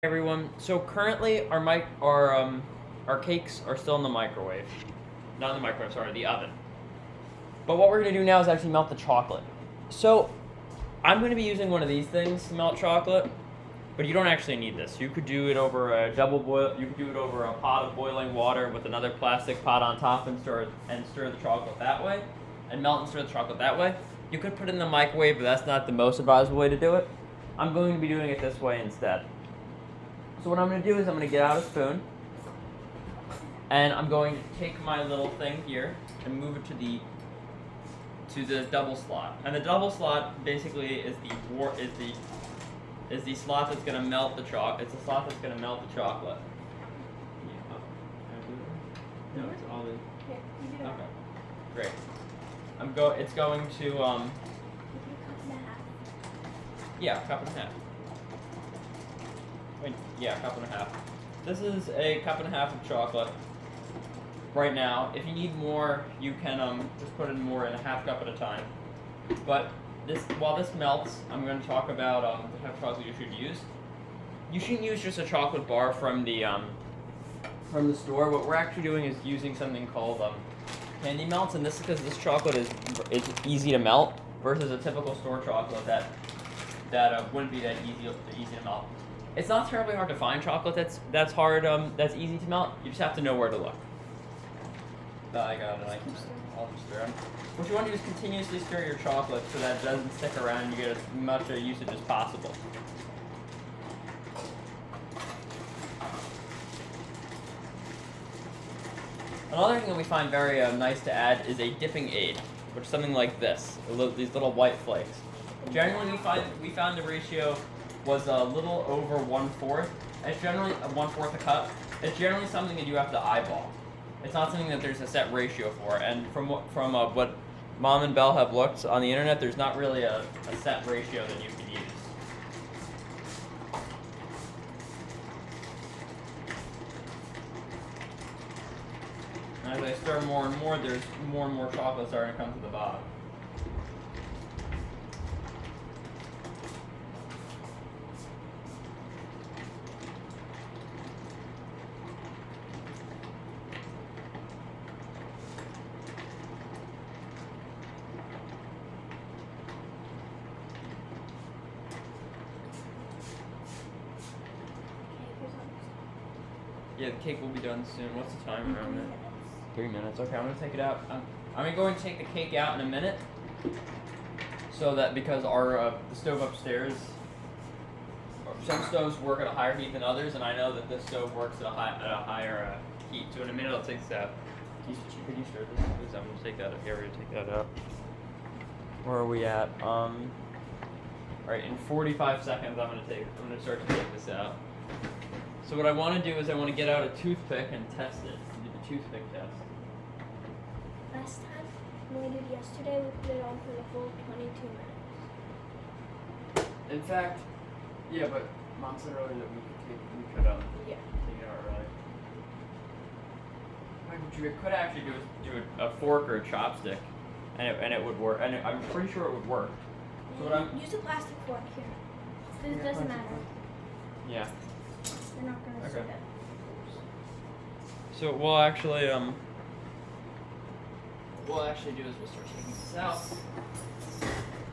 Everyone. So currently our cakes are still in the microwave. Not in the microwave, sorry, the oven. But what we're gonna do now is actually melt the chocolate. So I'm gonna be using one of these things to melt chocolate, but you don't actually need this. You could do it over a double boil. You could do it over a pot of boiling water with another plastic pot on top and stir the chocolate that way, and melt and stir the chocolate that way. You could put it in the microwave, but that's not the most advisable way to do it. I'm going to be doing it this way instead. So what I'm going to do is I'm going to get out a spoon, and I'm going to take my little thing here and move it to the double slot. And the double slot basically is the slot that's going to melt the chocolate. It's the slot that's going to melt the chocolate. No, it's all in. Okay, great. It's going to yeah, cup and a half. Wait, yeah, cup and a half. This is a cup and a half of chocolate. Right now, if you need more, you can just put in more in a half cup at a time. But while this melts, I'm going to talk about the type of chocolate you should use. You shouldn't use just a chocolate bar from the store. What we're actually doing is using something called candy melts, and this is because this chocolate is easy to melt versus a typical store chocolate that wouldn't be that easy to melt. It's not terribly hard to find chocolate that's easy to melt. You just have to know where to look. I got it. I'll just stir them. What you want to do is continuously stir your chocolate so that it doesn't stick around and you get as much usage as possible. Another thing that we find very nice to add is a dipping aid, which is something like this. These little white flakes. Generally, we found the ratio was a little over 1/4. It's generally 1/4 a cup. It's generally something that you have to eyeball. It's not something that there's a set ratio for. And from what Mom and Belle have looked on the internet, there's not really a set ratio that you can use. And as I stir more and more, there's more and more chocolate starting to come to the bottom. Yeah, the cake will be done soon. What's the time around it? 3 minutes. Okay, I'm gonna take it out. I'm going to take the cake out in a minute, so that because the stove upstairs, some stoves work at a higher heat than others, and I know that this stove works at a higher heat. So in a minute, I'll take this out. Could you stir this, please? I'm gonna take that area. Take that out. Where are we at? All right. In 45 seconds, I'm gonna start to take this out. So what I want to do is I want to get out a toothpick and test it. Do the toothpick test. Last time, when we did yesterday, we put it on for the full 22 minutes. In fact, yeah, but Mom said earlier that we could Yeah. take it out early. What you could actually do a fork or a chopstick, and it would work. And I'm pretty sure it would work. So Use a plastic fork here. This Yeah, doesn't plastic matter. fork. Yeah. They're not gonna see Okay. that. So we'll actually do is we'll start taking this out.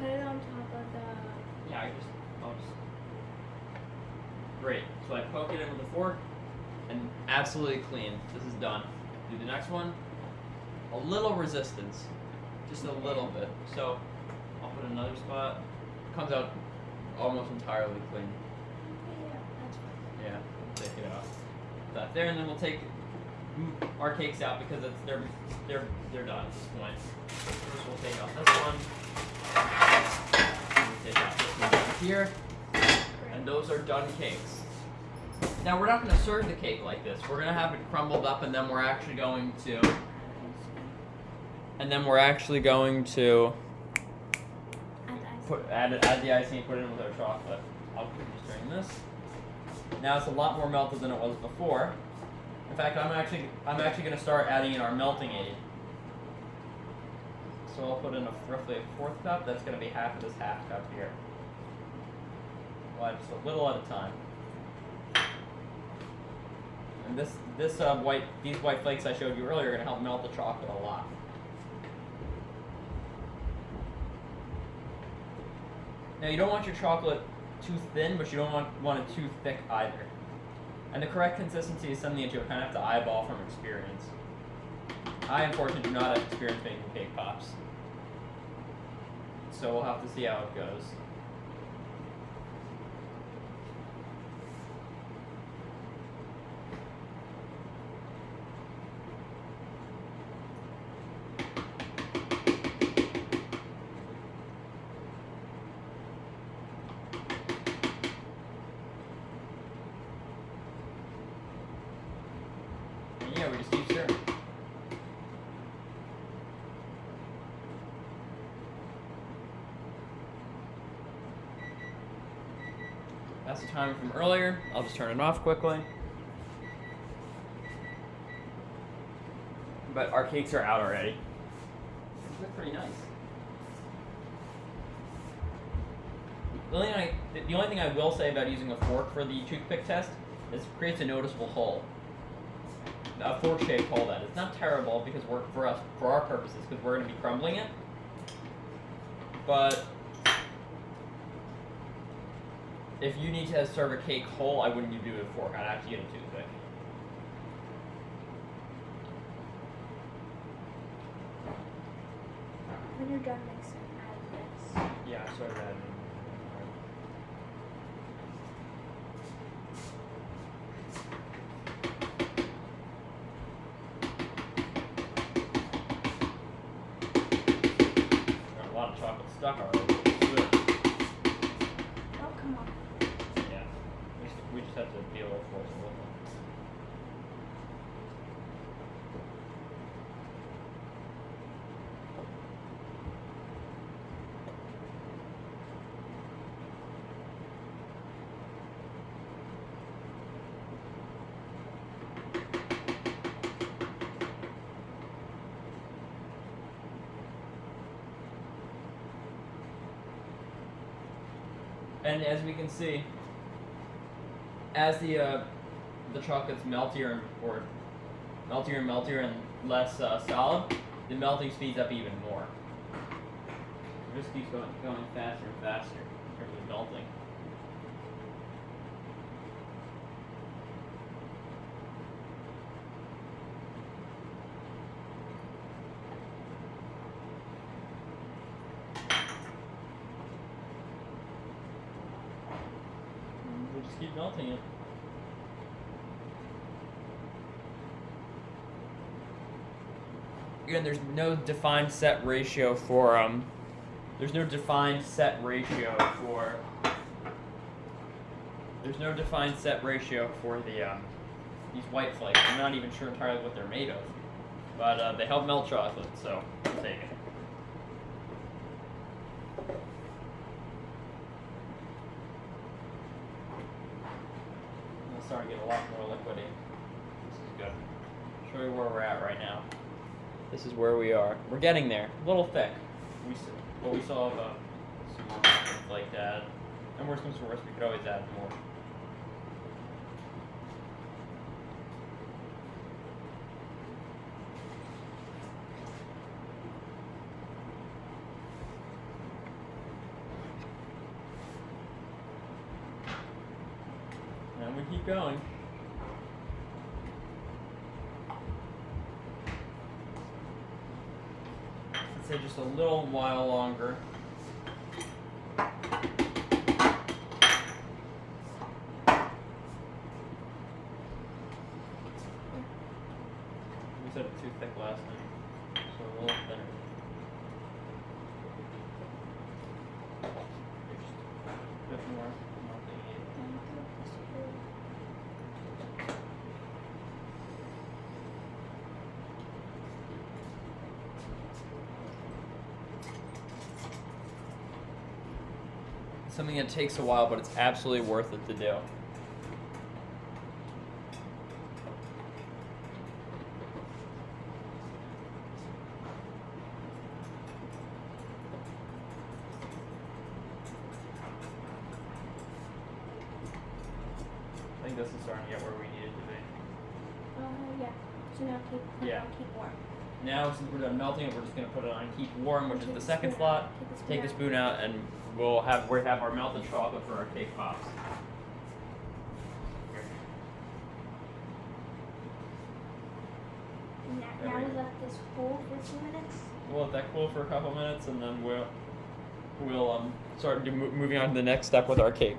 Put it on top of the. Yeah, I'll just. Great. So I poke it in with a fork, and absolutely clean. This is done. Do the next one. A little resistance, just a little bit. So I'll put another spot. Comes out almost entirely clean. Yeah, that's fine. Yeah, take it out. That there, and then we'll take our cakes out because they're done at this point. First we'll take out this one. We'll take out this one down here, and those are done cakes. Now we're not going to serve the cake like this. We're going to have it crumbled up, and then we're actually going to add the icing and put it in with our chocolate. I'll just bring this. Now it's a lot more melted than it was before. In fact, I'm actually going to start adding in our melting aid. So I'll put in roughly a fourth cup. That's going to be half of this half cup here. Well, just a little at a time. And these white flakes I showed you earlier are gonna help melt the chocolate a lot. Now you don't want your chocolate too thin, but you don't want it too thick either. And the correct consistency is something that you'll kind of have to eyeball from experience. I unfortunately do not have experience making cake pops, so we'll have to see how it goes. And yeah, we just keep stirring. That's the timer from earlier. I'll just turn it off quickly. But our cakes are out already. They look pretty nice. The only thing I will say about using a fork for the toothpick test is it creates a noticeable hole. A fork-shaped hole, that is. It's not terrible because for our purposes, because we're going to be crumbling it. But if you need to serve a cake whole, I wouldn't do it with a fork. I'd actually get a toothpick. When you're done mixing, add this. Yeah, I started adding. Got a lot of chocolate stuck already. Oh, come on. Yeah, we just have to be a little forceful. And as we can see, as the chocolate's meltier and less solid, the melting speeds up even more. It just keeps going faster and faster in terms of melting. We'll just keep melting it. Again, there's no defined set ratio for these white flakes. I'm not even sure entirely what they're made of, but they help melt chocolate, so I'll take it. It's starting to get a lot more liquidy. This is good. I'll show you where we're at right now. This is where we are. We're getting there. A little thick. But we still have some more flake to add. And worst comes to worst, we could always add more. And we keep going. Let's say just a little while longer. We said it too thick last time, so a little thinner. Just a bit more melting it. Something that takes a while, but it's absolutely worth it to do. I think this is starting to get where we need it to be. Yeah. So now keep Yeah. keep warm. Now, since we're done melting it, we're just gonna put it on keep warm, which is Take the the second spoon slot. out. Take a spoon out, and we have our melted chocolate for our cake pops. Now we let this cool for 2 minutes. We'll let that cool for a couple minutes, and then we'll start moving on to the next step with our cake.